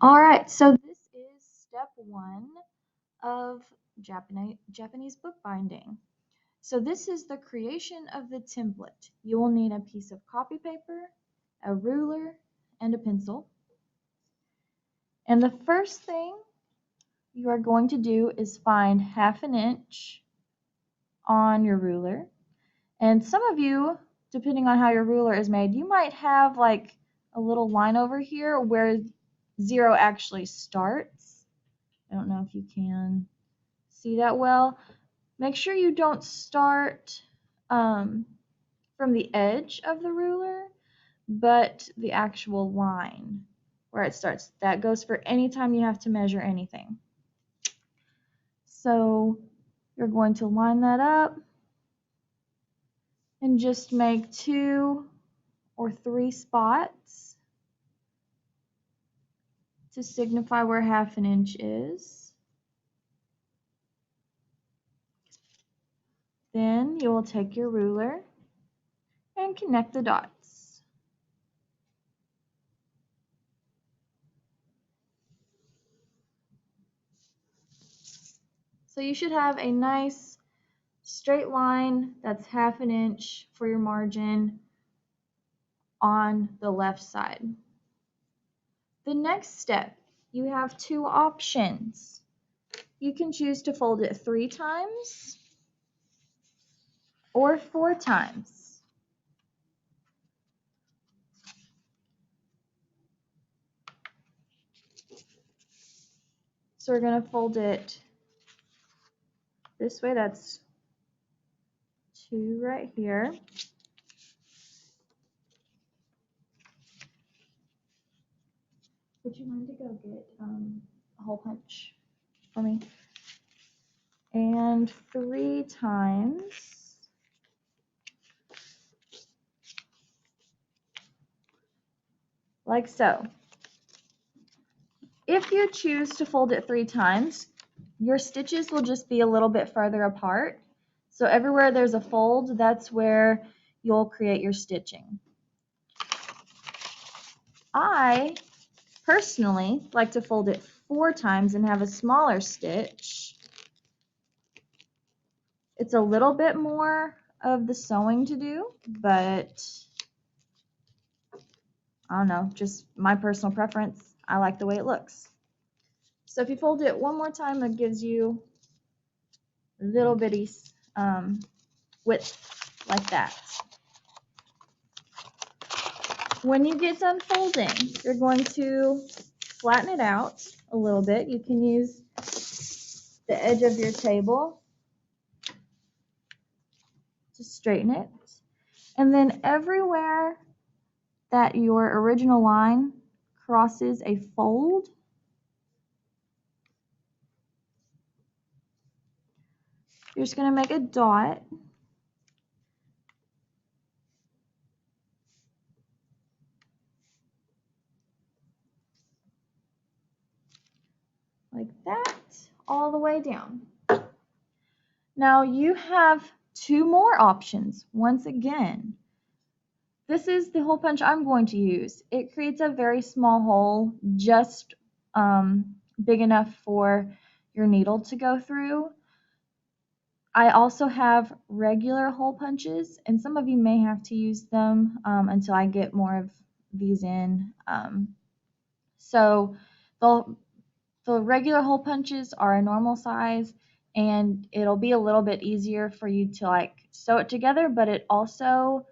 All right, so this is step one of Japanese bookbinding. So this is the creation of the template. You will need a piece of copy paper, a ruler, and a pencil. And the first thing you are going to do is find 1/2 inch on your ruler. And some of you, depending on how your ruler is made, you might have like a little line over here where 0 actually starts. I don't know if you can see that well. Make sure you don't start from the edge of the ruler, but the actual line where it starts. That goes for any time you have to measure anything. So you're going to line that up and just make 2 or 3 spots to signify where 1/2 inch is. Then you will take your ruler and connect the dots. So you should have a nice straight line that's 1/2 inch for your margin on the left side. The next step, you have 2 options. You can choose to fold it 3 times or 4 times. So we're going to fold it this way. That's 2 right here. Would you mind to go get a hole punch for me? And 3 times. Like so. If you choose to fold it 3 times, your stitches will just be a little bit further apart. So everywhere there's a fold, that's where you'll create your stitching. I personally like to fold it 4 times and have a smaller stitch. It's a little bit more of the sewing to do, but I don't know, just my personal preference. I like the way it looks. So if you fold it one more time, it gives you little bitty width like that. When you get done folding, you're going to flatten it out a little bit. You can use the edge of your table to straighten it. And then everywhere that your original line crosses a fold, you're just going to make a dot. Like that, all the way down. Now you have 2 more options. Once again, this is the hole punch I'm going to use. It creates a very small hole, just big enough for your needle to go through. I also have regular hole punches, and some of you may have to use them until I get more of these in. So the regular hole punches are a normal size, and it'll be a little bit easier for you to like sew it together, but it also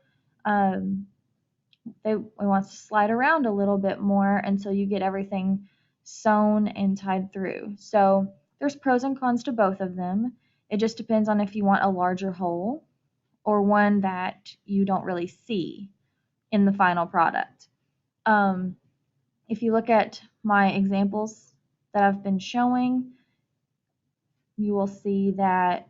we want to slide around a little bit more until you get everything sewn and tied through. So there's pros and cons to both of them. It just depends on if you want a larger hole or one that you don't really see in the final product. If you look at my examples that I've been showing, you will see that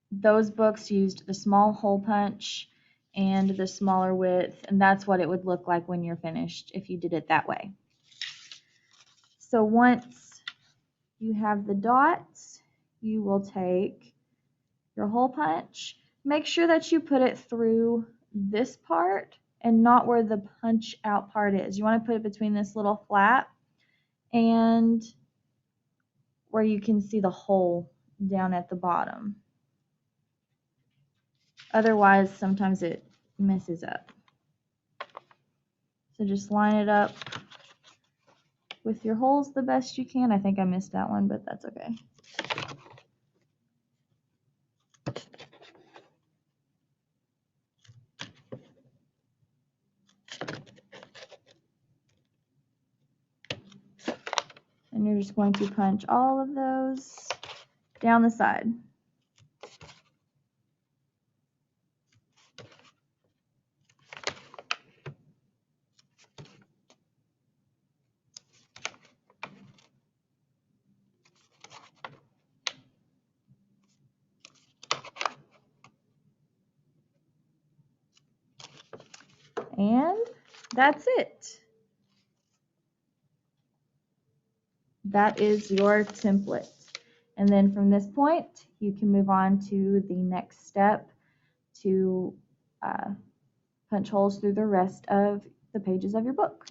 those books used the small hole punch and the smaller width, and that's what it would look like when you're finished if you did it that way. So once you have the dots, you will take your hole punch. Make sure that you put it through this part and not where the punch out part is. You want to put it between this little flap and where you can see the hole down at the bottom. Otherwise, sometimes it messes up. So just line it up with your holes the best you can. I think I missed that one, but that's okay. And you're just going to punch all of those down the side. And that's it. That is your template. And then from this point, you can move on to the next step to punch holes through the rest of the pages of your book.